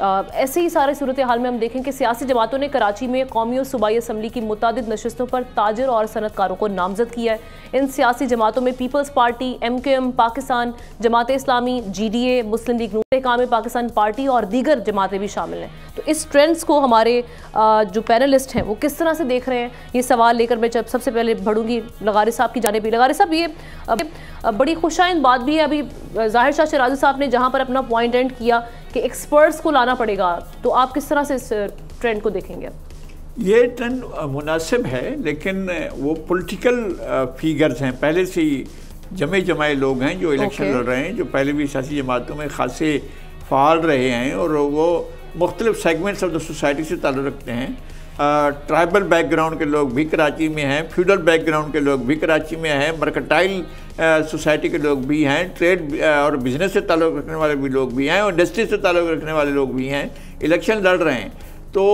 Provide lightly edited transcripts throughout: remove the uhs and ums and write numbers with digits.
ऐसे ही सारे सूरत हाल में हम देखें कि सियासी जमातों ने कराची में कौमी और सूबाई असम्बली की मुतादिद नशिस्तों पर ताजिर और सनतकारों को नामजद किया है। इन सियासी जमातों में peoples party, MQM Pakistan, Jamaat Islami, GDA, मुस्लिम लीग नून काम पाकिस्तान पार्टी और दीगर जमातें भी शामिल हैं। तो इस ट्रेंड्स को हमारे जो पैनलिस्ट हैं वो किस तरह से देख रहे हैं, ये सवाल लेकर मैं जब सबसे पहले बढ़ूंगी लगारी साहब की जानिब। लगारी साहब, ये बड़ी खुशाइंद बात भी है, अभी जाहिर शाह शराजी साहब ने जहां पर अपना पॉइंट एंड किया कि एक्सपर्ट्स को लाना पड़ेगा, तो आप किस तरह से इस ट्रेंड को देखेंगे? ये ट्रेंड मुनासिब है, लेकिन वो पॉलिटिकल फिगर्स हैं, पहले से ही जमे जमाए लोग हैं जो इलेक्शन लड़ रहे हैं, जो पहले भी सियासी जमातों में खासे फाल रहे हैं और वो मुख्तलिफ सेगमेंट्स ऑफ द सोसाइटी से ताल्लुक़ रखते हैं। ट्राइबल बैकग्राउंड के लोग भी कराची में हैं, फ्यूडल बैकग्राउंड के लोग भी कराची में हैं, मर्केंटाइल सोसाइटी के लोग भी हैं, ट्रेड और बिजनेस से ताल्लुक़ रखने वाले भी लोग भी हैं और इंडस्ट्री से ताल्लुक़ रखने वाले लोग भी हैं, इलेक्शन लड़ रहे हैं। तो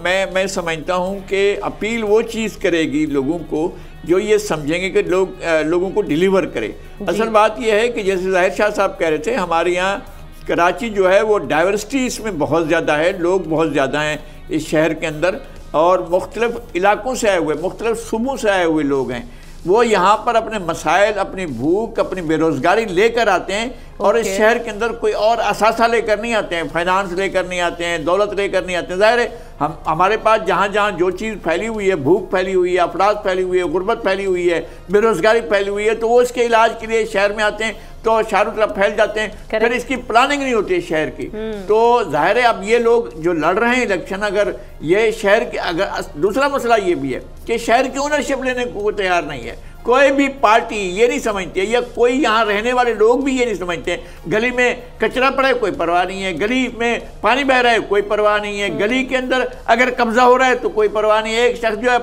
मैं समझता हूँ कि अपील वो चीज़ करेगी लोगों को जो ये समझेंगे कि लोगों को डिलीवर करे। असल बात यह है कि जैसे जाहिर शाह साहब कह रहे थे, हमारे यहाँ कराची जो है वो डाइवर्सिटी इसमें बहुत ज़्यादा है, लोग बहुत ज़्यादा हैं इस शहर के अंदर और मुख्तलिफ इलाकों से आए हुए, मुख्तलिफ सूबों से आए हुए लोग हैं। वो यहाँ पर अपने मसाइल, अपनी भूख, अपनी बेरोज़गारी लेकर आते हैं और इस शहर के अंदर कोई और असासा लेकर नहीं आते हैं, फाइनेंस लेकर नहीं आते हैं, दौलत लेकर नहीं आते हैं। ज़ाहिर है हमारे पास जहाँ जहाँ जो चीज़ फैली हुई है, भूख फैली हुई है, अफराद फैली हुई है, गुर्बत फैली हुई है, बेरोज़गारी फैली हुई है, तो वो इसके इलाज के लिए शहर में आते हैं तो चारों तरफ फैल जाते हैं, फिर इसकी प्लानिंग नहीं होती है शहर की। तो जाहिर है अब ये लोग जो लड़ रहे हैं इलेक्शन, अगर ये शहर के, अगर दूसरा मसला ये भी है कि शहर की ओनरशिप लेने को तैयार नहीं है, कोई भी पार्टी ये नहीं समझती है, या कोई यहाँ रहने वाले लोग भी ये नहीं समझते हैं, गली में कचरा पड़ा है कोई परवाह नहीं है, गली में पानी बह रहा है कोई परवाह नहीं है, गली के अंदर अगर कब्जा हो रहा है तो कोई परवाह नहीं है, एक शख्स जो है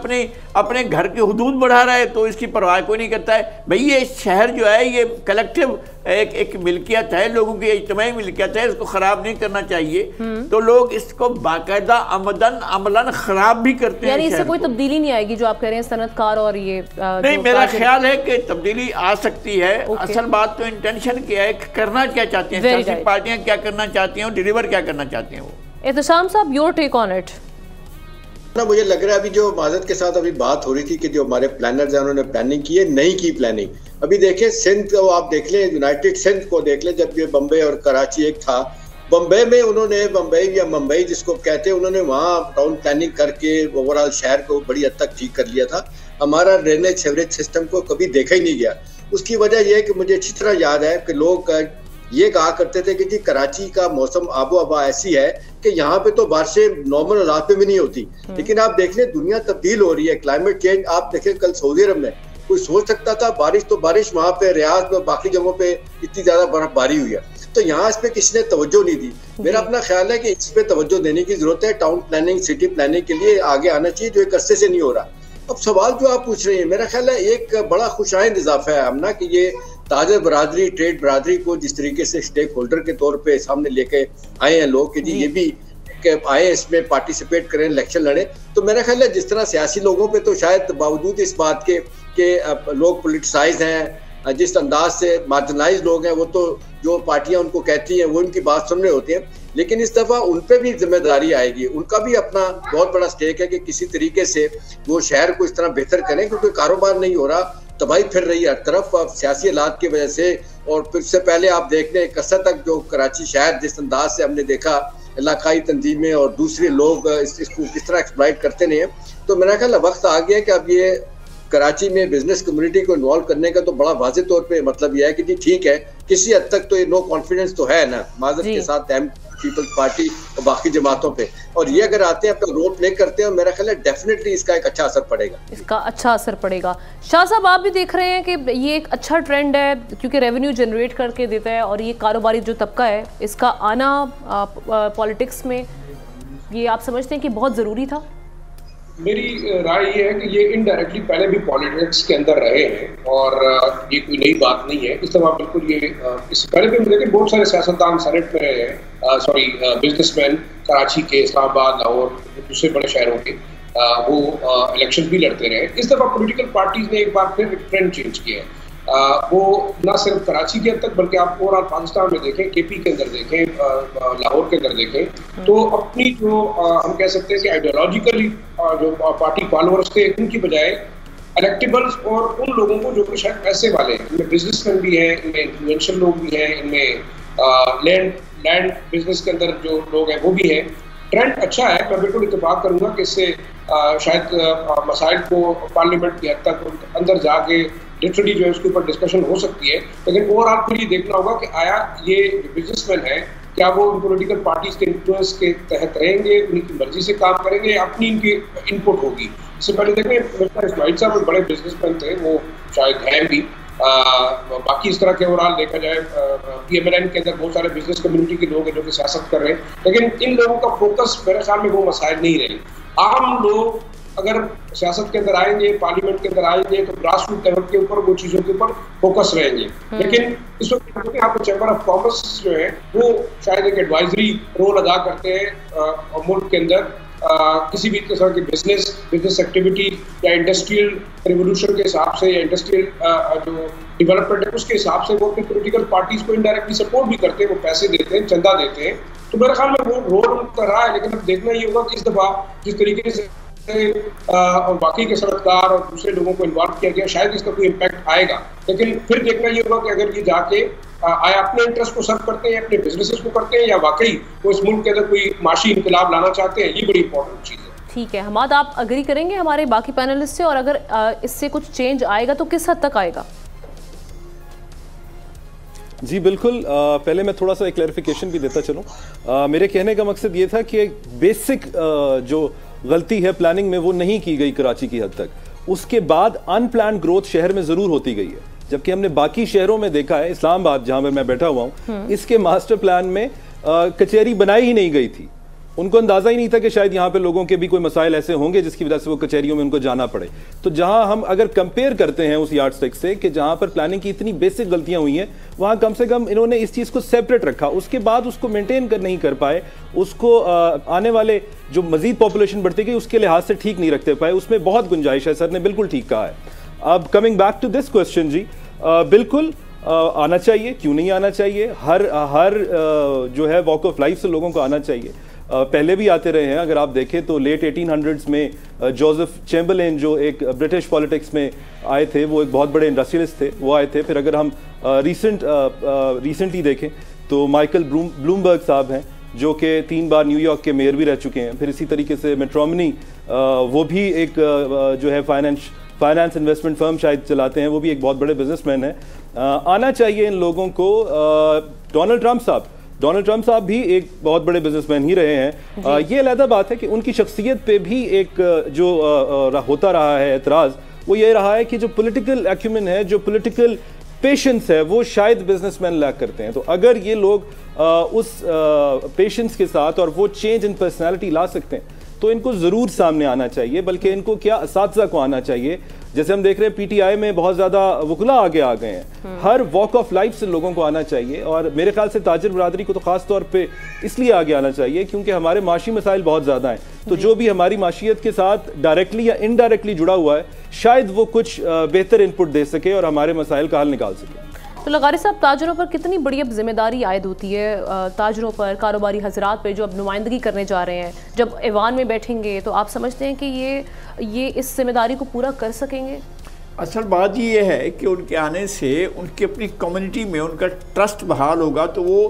अपने घर की हुदूद बढ़ा रहा है तो इसकी परवाह कोई नहीं करता है। भाई ये शहर जो है ये कलेक्टिव एक मिल्कियत है, लोगों की इज्तिमाई मिल्कियत है, इसको ख़राब नहीं करना चाहिए। तो लोग इसको बाकायदा अमलन ख़राब भी करते हैं। यानी इससे कोई तब्दीली नहीं आएगी जो आप कह रहे हैं सनतकार और ये नहीं, मेरा ख्याल है कि तब्दीली आ सकती है। असल बात तो इंटेंशन क्या है, करना क्या चाहते हैं सियासी पार्टियां, क्या करना चाहती हैं और डिलीवर क्या करना चाहती हैं वो। एहतशाम साहब, योर टेक ऑन इट। ना मुझे लग रहा है अभी जो माजद के साथ अभी बात हो रही थी कि जो हमारे प्लानर्स हैं उन्होंने प्लानिंग की है, नहीं की प्लानिंग। अभी देखें सिंध को आप देख लें, यूनाइटेड सिंध को देख लें, जब ये बम्बई और कराची एक था, बम्बई में उन्होंने बम्बई या मुंबई जिसको कहते हैं, उन्होंने वहाँ टाउन प्लानिंग करके ओवरऑल शहर को बड़ी हद तक ठीक कर लिया था। हमारा ड्रेनेज सीवरेज सिस्टम को कभी देखा ही नहीं गया। उसकी वजह यह है कि मुझे अच्छी तरह याद है कि लोग ये कहा करते थे कि जी कराची का मौसम आबो हवा ऐसी है कि यहाँ पे तो बारिशें नॉर्मल हालात पे भी नहीं होती। लेकिन आप देख लें दुनिया तब्दील हो रही है, क्लाइमेट चेंज। आप देखें कल सऊदी अरब में कोई सोच सकता था बारिश, तो बारिश वहाँ पे रियाद में बाकी जगहों पे इतनी ज्यादा बर्फबारी हुई है, तो यहाँ इस पे किसी ने तवज्जो नहीं दी। मेरा अपना ख्याल है कि इस पे तवज्जो देने की जरूरत है। टाउन प्लानिंग, सिटी प्लानिंग के लिए आगे आना चाहिए, जो एक अरसे से नहीं हो रहा। अब सवाल जो आप पूछ रहे हैं, मेरा ख्याल है एक बड़ा खुशाइंद इजाफा है हमना कि ये ताजर बरादरी, ट्रेड बरादरी को जिस तरीके से स्टेक होल्डर के तौर पे सामने लेके आए हैं लोग कि जी ये भी आए इसमें पार्टिसिपेट करें, इलेक्शन लड़े। तो मेरा ख्याल है जिस तरह सियासी लोगों पे तो शायद बावजूद इस बात के लोग पोलिटिसाइज हैं, जिस अंदाज से मार्जिनलाइज लोग हैं, वो तो जो पार्टियां उनको कहती हैं वो उनकी बात सुन रहे होते हैं। लेकिन इस दफा उन पे भी जिम्मेदारी आएगी, उनका भी अपना बहुत बड़ा स्टेक है कि किसी तरीके से वो शहर को इस तरह बेहतर करें, क्योंकि कारोबार नहीं हो रहा, तबाही फिर रही है हर तरफ अब सियासी हालात की वजह से। और फिर से पहले आप देख लें कसर तक जो कराची शहर जिस अंदाज से हमने देखा, इलाकाई तंजीमें और दूसरे लोग इसको किस तरह एक्सप्लॉइट करते नहीं है। तो मेरा ख्याल वक्त आ गया कि अब ये कराची में बिजनेस कम्युनिटी को इन्वॉल्व करने का तो बड़ा वाज़ेह तौर पे मतलब यह है कि जी ठीक है, किसी हद तक तो ये नो कॉन्फिडेंस तो है ना माजर के साथ पीपल्स पार्टी और बाकी जमातों पे, और ये अगर आते हैं अपना रोल प्ले करते हैं, मेरा ख्याल है डेफिनेटली इसका एक अच्छा असर पड़ेगा। इसका अच्छा असर पड़ेगा। शाह साहब, आप भी देख रहे हैं कि ये एक अच्छा ट्रेंड है क्योंकि रेवेन्यू जनरेट करके देता है, और ये कारोबारी जो तबका है इसका आना पॉलिटिक्स में, ये आप समझते हैं कि बहुत ज़रूरी था? मेरी राय ये है कि ये इनडायरेक्टली पहले भी पॉलिटिक्स के अंदर रहे हैं और ये कोई नई बात नहीं है। इस तरह बिल्कुल ये इससे पहले भी मुझे बहुत सारे सियासतदान सेनेट में रहे हैं, बिजनेसमैन कराची के, इस्लामाबाद, लाहौर, दूसरे बड़े शहरों के, वो इलेक्शन भी लड़ते रहे। इस दफ़ा पॉलिटिकल पार्टीज ने एक बार फिर ट्रेंड चेंज किया है। वो न सिर्फ कराची के हद तक बल्कि आप ओवरऑल पाकिस्तान में देखें, केपी के अंदर देखें, लाहौर के अंदर देखें, तो अपनी जो हम कह सकते हैं कि आइडियोलॉजिकली जो पार्टी फॉलोअर्स थे उनकी बजाय इलेक्टेबल्स और उन लोगों को जो कि शायद पैसे वाले हैं, इनमें बिजनेसमैन भी हैं, इनमें इन्फ्लुएंशियल लोग भी हैं, इनमें लैंड बिजनेस के अंदर जो लोग हैं वो भी हैं। ट्रेंड अच्छा है, मैं बिल्कुल इत्तेफाक करूंगा कि इससे शायद मसाइल को पार्लियामेंट की हद तक अंदर जाके लिटरली जो है उसके ऊपर डिस्कशन हो सकती है। लेकिन ओवरऑल फिर ये देखना होगा कि आया ये बिजनेसमैन है क्या वो पॉलिटिकल पार्टीज के इन्फ्लुएंस के तहत रहेंगे, उनकी मर्जी से काम करेंगे या अपनी इनकी इनपुट होगी। इससे पहले देखें इस्माइल साहब बड़े बिजनेसमैन थे, वो शायद हैं भी। बाकी इस तरह के ओवरऑल देखा जाए PMLN के अंदर बहुत सारे बिजनेस कम्युनिटी के लोग हैं जो कि सियासत कर रहे हैं, लेकिन इन लोगों का फोकस मेरे ख्याल में वो मसाइल नहीं रहे। आम लोग अगर सियासत के अंदर आएंगे, पार्लियामेंट के अंदर आएंगे, तो ग्रास रूट लेवल के ऊपर वो चीजों के ऊपर फोकस रहेंगे। लेकिन इस वक्त यहाँ पर चैम्बर ऑफ कॉमर्स जो है वो शायद एक एडवाइजरी रोल अदा करते हैं मुल्क के अंदर किसी भी तरह की बिजनेस एक्टिविटी या इंडस्ट्रियल रिवोल्यूशन के हिसाब से या इंडस्ट्रियल जो डेवलपमेंट है उसके हिसाब से वो अपनी पॉलिटिकल पार्टीज को इनडायरेक्टली सपोर्ट भी करते हैं, वो पैसे देते हैं, चंदा देते हैं। तो मेरे ख्याल में वो रोल कर रहा है। लेकिन अब देखना ये होगा कि इस दफा जिस तरीके से और बाकी के सनतकार और दूसरे लोगों को इन्वॉल्व किया गया, शायद इसका कोई इम्पैक्ट आएगा। लेकिन फिर देखना ये होगा कि अगर ये जाके आया अपने इंटरेस्ट को सर्व करते हैं, अपने बिजनेसेस को करते हैं, या वाकई वो इस मुल्क के अंदर कोई माशी इनकलाब लाना चाहते हैं, ये बड़ी इंपॉर्टेंट चीज़ है। ठीक है हमाद, आप अग्री करेंगे हमारे बाकी पैनलिस्ट से, और अगर इससे कुछ चेंज आएगा तो किस हद तक आएगा? जी बिल्कुल। पहले मैं थोड़ा सा एक क्लैरिफिकेशन भी देता चलूँ। मेरे कहने का मकसद ये था कि एक बेसिक जो गलती है प्लानिंग में वो नहीं की गई कराची की हद तक। उसके बाद अनप्लान्ड ग्रोथ शहर में जरूर होती गई है, जबकि हमने बाकी शहरों में देखा है, इस्लामाबाद जहां पर मैं बैठा हुआ हूं, इसके मास्टर प्लान में कचहरी बनाई ही नहीं गई थी। उनको अंदाजा ही नहीं था कि शायद यहाँ पे लोगों के भी कोई मसाइल ऐसे होंगे जिसकी वजह से वो कचहरियों में उनको जाना पड़े। तो जहां हम अगर कंपेयर करते हैं उस यार्डस्टिक से कि जहां पर प्लानिंग की इतनी बेसिक गलतियां हुई हैं, वहां कम से कम इन्होंने इस चीज को सेपरेट रखा, उसके बाद उसको मेंटेन कर नहीं कर पाए, उसको आने वाले जो मजीद पॉपुलेशन बढ़ती गई उसके लिहाज से ठीक नहीं रखते पाए। उसमें बहुत गुंजाइश है, सर ने बिल्कुल ठीक कहा है। अब coming back to this question जी, बिल्कुल आना चाहिए, क्यों नहीं आना चाहिए। हर जो है वॉक ऑफ लाइफ से लोगों को आना चाहिए। पहले भी आते रहे हैं। अगर आप देखें तो लेट 1800s में जोसेफ चैम्बरलेन जो एक ब्रिटिश पॉलिटिक्स में आए थे, वो एक बहुत बड़े इंडस्ट्रियलिस्ट थे, वो आए थे। फिर अगर हम रिसेंटली देखें तो माइकल ब्लूमबर्ग साहब हैं जो कि 3 बार न्यूयॉर्क के मेयर भी रह चुके हैं। फिर इसी तरीके से मिट रोमनी, वो भी एक जो है फाइनेंस इन्वेस्टमेंट फर्म शायद चलाते हैं, वो भी एक बहुत बड़े बिजनेसमैन हैं। आना चाहिए इन लोगों को। डोनाल्ड ट्रंप साहब भी एक बहुत बड़े बिजनेसमैन ही रहे हैं। ये अलग बात है कि उनकी शख्सियत पे भी एक जो होता रहा है एतराज़, वो ये रहा है कि जो पॉलिटिकल एक्यूमेन है, जो पॉलिटिकल पेशेंस है, वो शायद बिजनेसमैन लैक करते हैं। तो अगर ये लोग उस पेशेंस के साथ और वो चेंज इन पर्सनैलिटी ला सकते हैं तो इनको ज़रूर सामने आना चाहिए। बल्कि इनको क्या असातिज़ा को आना चाहिए। जैसे हम देख रहे हैं PTI में बहुत ज़्यादा वकला आगे आ गए हैं। हर वॉक ऑफ लाइफ से लोगों को आना चाहिए। और मेरे ख्याल से ताजिर बरादरी को तो ख़ास तौर पे इसलिए आगे आना चाहिए क्योंकि हमारे माशी मसाइल बहुत ज़्यादा हैं। तो जो भी हमारी माशियत के साथ डायरेक्टली या इनडायरेक्टली जुड़ा हुआ है, शायद वो कुछ बेहतर इनपुट दे सके और हमारे मसाइल का हल निकाल सके। तो लगारी साहब, ताजरों पर कितनी बड़ी अब जिम्मेदारी आयद होती है? ताजरों पर, कारोबारी हजरात पे जो अब नुमाइंदगी करने जा रहे हैं, जब ऐवान में बैठेंगे तो आप समझते हैं कि ये इस जिम्मेदारी को पूरा कर सकेंगे? असल बात ये है कि उनके आने से उनकी अपनी कम्युनिटी में उनका ट्रस्ट बहाल होगा। तो वो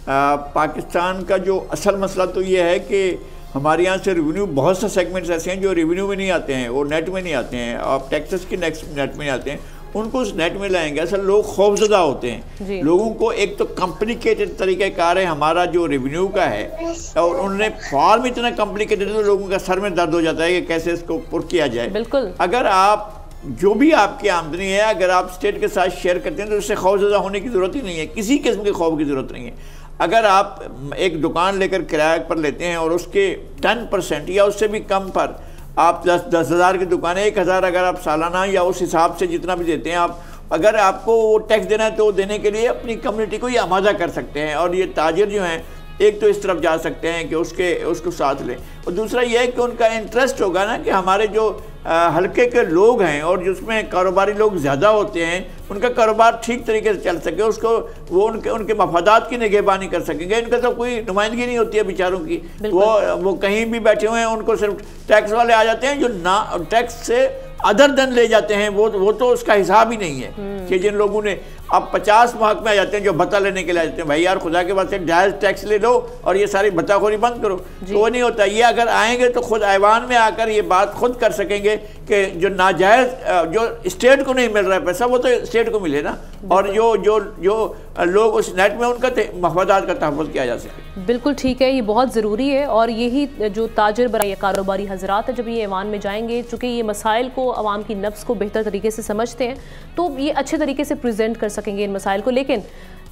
पाकिस्तान का जो असल मसला तो ये है कि हमारे यहाँ से रेवेन्यू, बहुत से सेगमेंट्स ऐसे हैं जो रेवेन्यू में नहीं आते हैं, वो नेट में नहीं आते हैं, आप टैक्सेस के नेट में आते हैं, उनको उस नेट में लाएंगे। असल लोग खौफजदा होते हैं। लोगों को एक तो कॉम्प्लिकेटेड तरीक़ाकार है हमारा जो रेवेन्यू का है, और उन्होंने फॉर्म इतना कॉम्प्लिकेटेड है तो लोगों का सर में दर्द हो जाता है कि कैसे इसको पुर किया जाए। बिल्कुल। अगर आप जो भी आपकी आमदनी है, अगर आप स्टेट के साथ शेयर करते हैं तो उससे खौफजदा होने की ज़रूरत ही नहीं है, किसी किस्म के खौफ की ज़रूरत नहीं है। अगर आप एक दुकान लेकर किराए पर लेते हैं और उसके 10% या उससे भी कम पर आप 10,000 की दुकान है, 1,000 अगर आप सालाना या उस हिसाब से जितना भी देते हैं आप, अगर आपको वो टैक्स देना है तो देने के लिए अपनी कम्युनिटी को ये आमादा कर सकते हैं। और ये ताजिर जो हैं एक तो इस तरफ जा सकते हैं कि उसको साथ लें, और दूसरा ये है कि उनका इंटरेस्ट होगा ना कि हमारे जो हल्के के लोग हैं और जिसमें कारोबारी लोग ज़्यादा होते हैं, उनका कारोबार ठीक तरीके से चल सके, उसको वो उनके मफादात की निगहबानी कर सकेंगे। इनका तो कोई नुमाइंदगी नहीं होती है बेचारों की, वो कहीं भी बैठे हुए हैं, उनको सिर्फ टैक्स वाले आ जाते हैं जो ना टैक्स से अदर देन ले जाते हैं, वो तो उसका हिसाब ही नहीं है कि जिन लोगों ने अब 50 महकमे आ जाते हैं जो भत्ता लेने के लिए आ जाते हैं। भाई यार खुदा के वास्ते जायज़ टैक्स ले लो और ये सारी भत्ताखोरी बंद करो, तो वो नहीं होता। ये अगर आएंगे तो खुद ऐवान में आकर ये बात खुद कर सकेंगे कि जो नाजायज़ जो स्टेट को नहीं मिल रहा है पैसा वो तो स्टेट को मिले ना, और जो लोग उस नेट में उनका मफादात का तहफ़्फ़ुज़ किया जा सके। बिल्कुल ठीक है, ये बहुत ज़रूरी है। और यही जो ताजर बराए कारोबारी हजरात है जब ये ऐवान में जाएंगे, चूँकि ये मसाइल को अवाम की नफ्स को बेहतर तरीके से समझते हैं, तो ये अच्छे तरीके से प्रेजेंट कर सकेंगे इन मसाइल को। लेकिन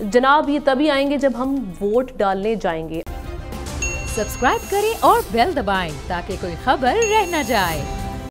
जनाब ये तभी आएंगे जब हम वोट डालने जाएंगे। सब्सक्राइब करें और बेल दबाएं ताकि कोई खबर रह न जाए।